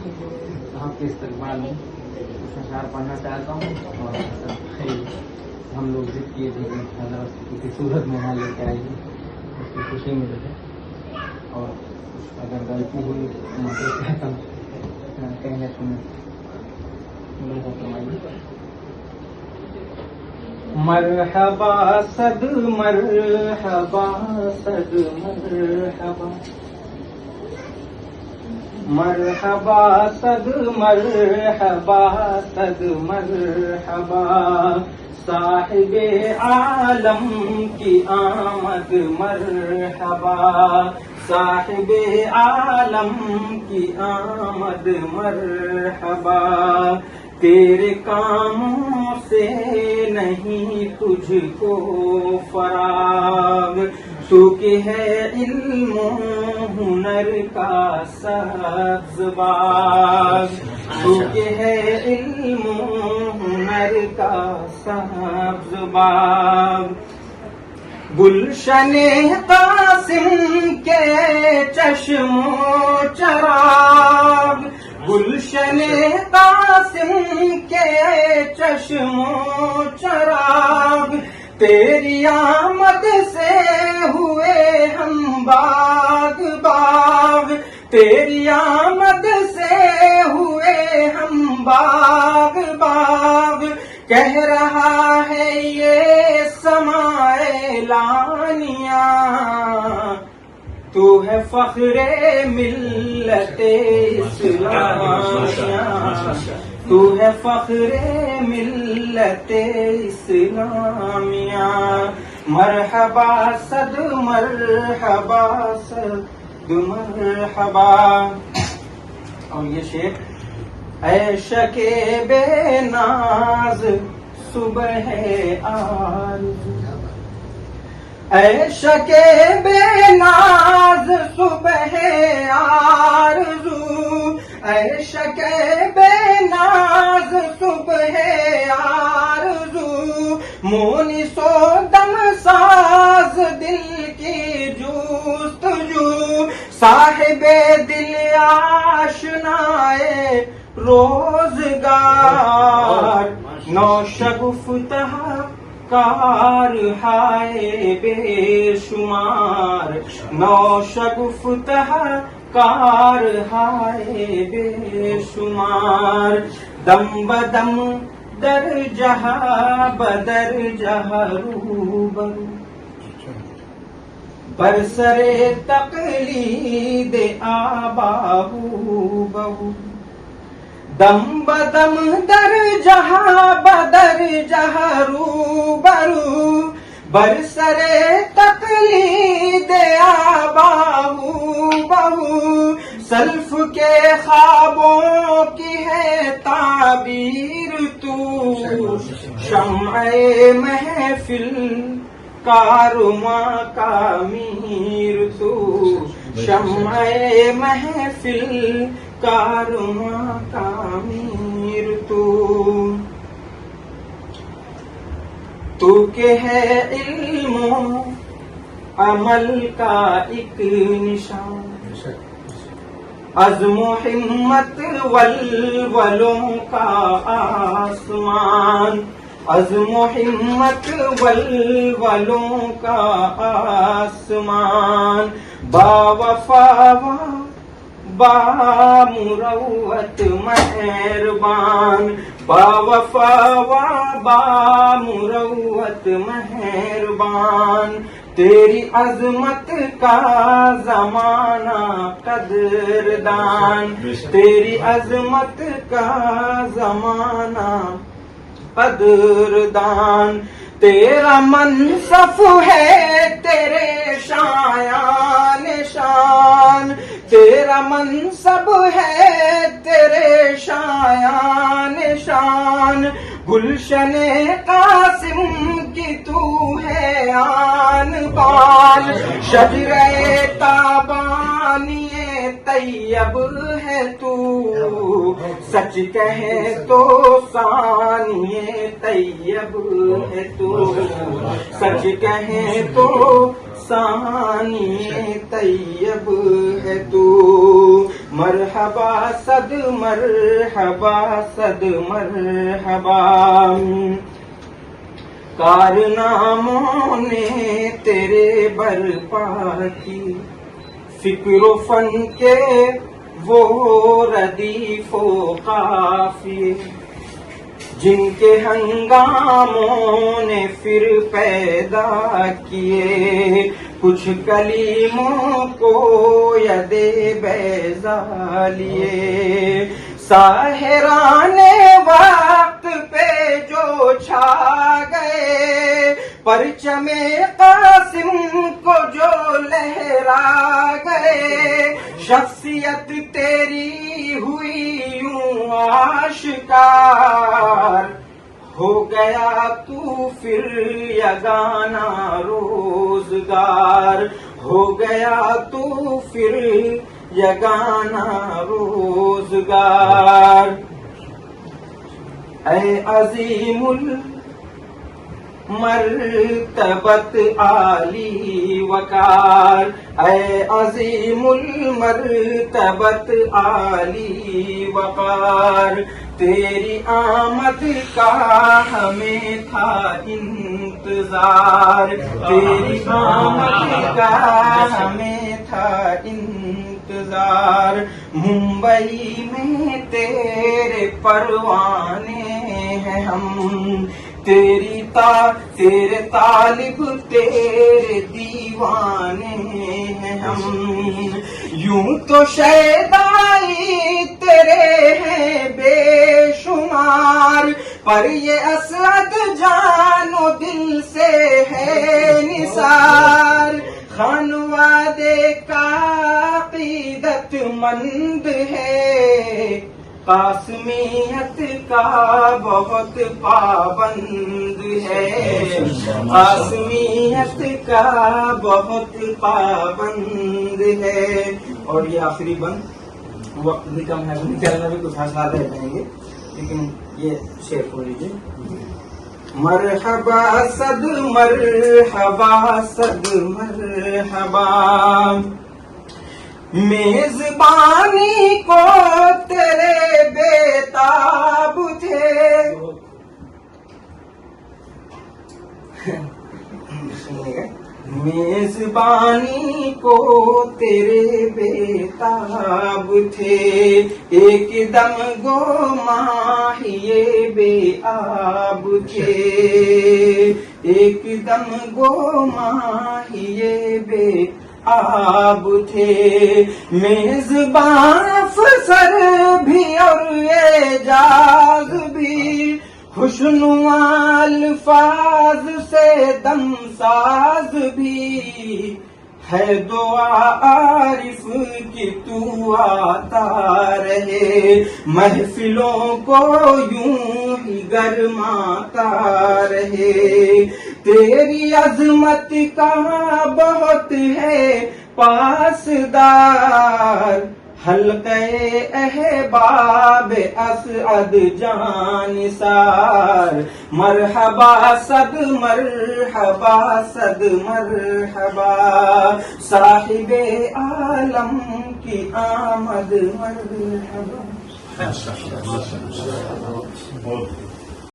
آپ کے استقبال میں کچھ اشعار پڑھنا چاہتا ہوں، اور ہم لوگ ضد کیے تھے کہ حضرت کسی صورت میں یہاں لے کے آئیے، اس کی خوشی میں رہے، اور اگر غلطی ہوئی کہنے سنیں مرحبا صد مرحبا صد مرحبا، مرحبا صد مرحبا صد مرحبا، صاحب عالم کی آمد مرحبا، صاحب عالم کی آمد مرحبا، تیرے کاموں سے نہیں تجھ کو فراغ، تو کہ ہے علم و ہنر کا سبز باغ، تو کہ ہے علم و ہنر کا سبز باغ، گلشن قاسم کے چشم و چراغ، گلشن قاسم کے چشم و چراغ، تیری آمد سے ہوئے ہم باغ باغ، تیری آمد سے ہوئے ہم باغ باغ، کہہ رہا ہے یہ سماع لانیہ، تو ہے فخر ملت اسلامیہ، تو ہے فخر ملت اسلامیہ، مرحبا صد مرحبا صد مرحبا۔ اور یہ شعر، اے شک بے ناز صبح آرزو، اے شک بے ناز صبح آرزو، اے شک بے ناز صبح آرزو، مونس و دم ساز دل کی جستجو، صاحب دل آشنائے روزگار، نوشگفتہ کار ہائے بے شمار، نوشگفتہ کار ہائے بے شمار، دم بدم در جہاں بدر جہاں روبرو، برسر تقلید آبا بہو، دم بدم در جہاں بدر جہاں روبرو، برسر تقلید آبا بہو، سلف کے خوابوں کی ہے تعبیر تو، شمع محفل کارواں کا میر تو، شمع محفل کارواں کا میر تو کہ ہے علم و عمل کا ایک نشان، عزم و ہمت ولولوں کا آسمان، عزم و ہمت ولولوں کا آسمان، باوفا با مروت مہربان، باوفا با مروت مہربان، تیری عظمت کا زمانہ قدردان، تیری عظمت کا زمانہ قدردان، تیرا منصف ہے تیرے شایان شان، تیرا منصب ہے تیرے شایان شان، گلشن قاسم کی تو ہے آن بان، شجرہ تابانی طیب ہے تو، سچ کہے تو ثانی طیب ہے تو، سچ کہے تو ثانی طیب ہے تو، مرحبا صد مرحبا صد مرحبا، کارناموں نے تیرے برپا کی، فکر و فن کے وہ ردیف و قافیے، جن کے ہنگاموں نے پھر پیدا کیے، کچھ کلیموں کو ید بیضا لیے، ساحران وقت پہ جو چھا گئے، پرچم قاسم کو جو لہرا گئے، شخصیت تیری ہوئی یوں آشکار، ہو گیا تو پھر یگانہ روزگار، ہو گیا تو پھر یگانہ روزگار، اے عظیم المرتبت عالی وقار، اے عظیم المرتبت عالی وقار، تیری آمد کا ہمیں تھا انتظار، تیری آمد کا ہمیں تھا انتظار، ممبئی میں تیرے پروانے ہیں ہم، تیرے طالب تیرے دیوانے ہیں ہم، یوں تو شیدائی تیرے ہیں بے شمار، پر یہ اسعد جان و دل سے ہے نثار، خانوادے کا عقیدت مند ہے، قاسمیت کا بہت پابند ہے، قاسمیت کا بہت پابند ہے۔ اور یہ آخری بند وقت بھی کم ہے، چلنا بھی کچھ حاصل رہ جائیں گے، لیکن یہ شیئر کر لیجیے۔ مرحبا صد مرحبا صد مرحبا، میزبانی کو تیرے بیتاب تھے، میزبانی کو تیرے بیتاب تھے، ایک دم گو ماہیے بے آب تھے، ایک دم گو ماہیے بے آب تھے، میزبان افسر بھی اور اعجاز بھی، خوشنما الفاظ سے دم ساز بھی، ہے دعا عارف کہ تو آتا رہے، محفلوں کو یوں ہی گرماتا رہے، تیری عظمت کا بہت ہے پاسدار، حلقے احباب اسعد جانثار، مرحبا صد مرحبا صد مرحبا، صاحب عالم کی آمد مرحبا۔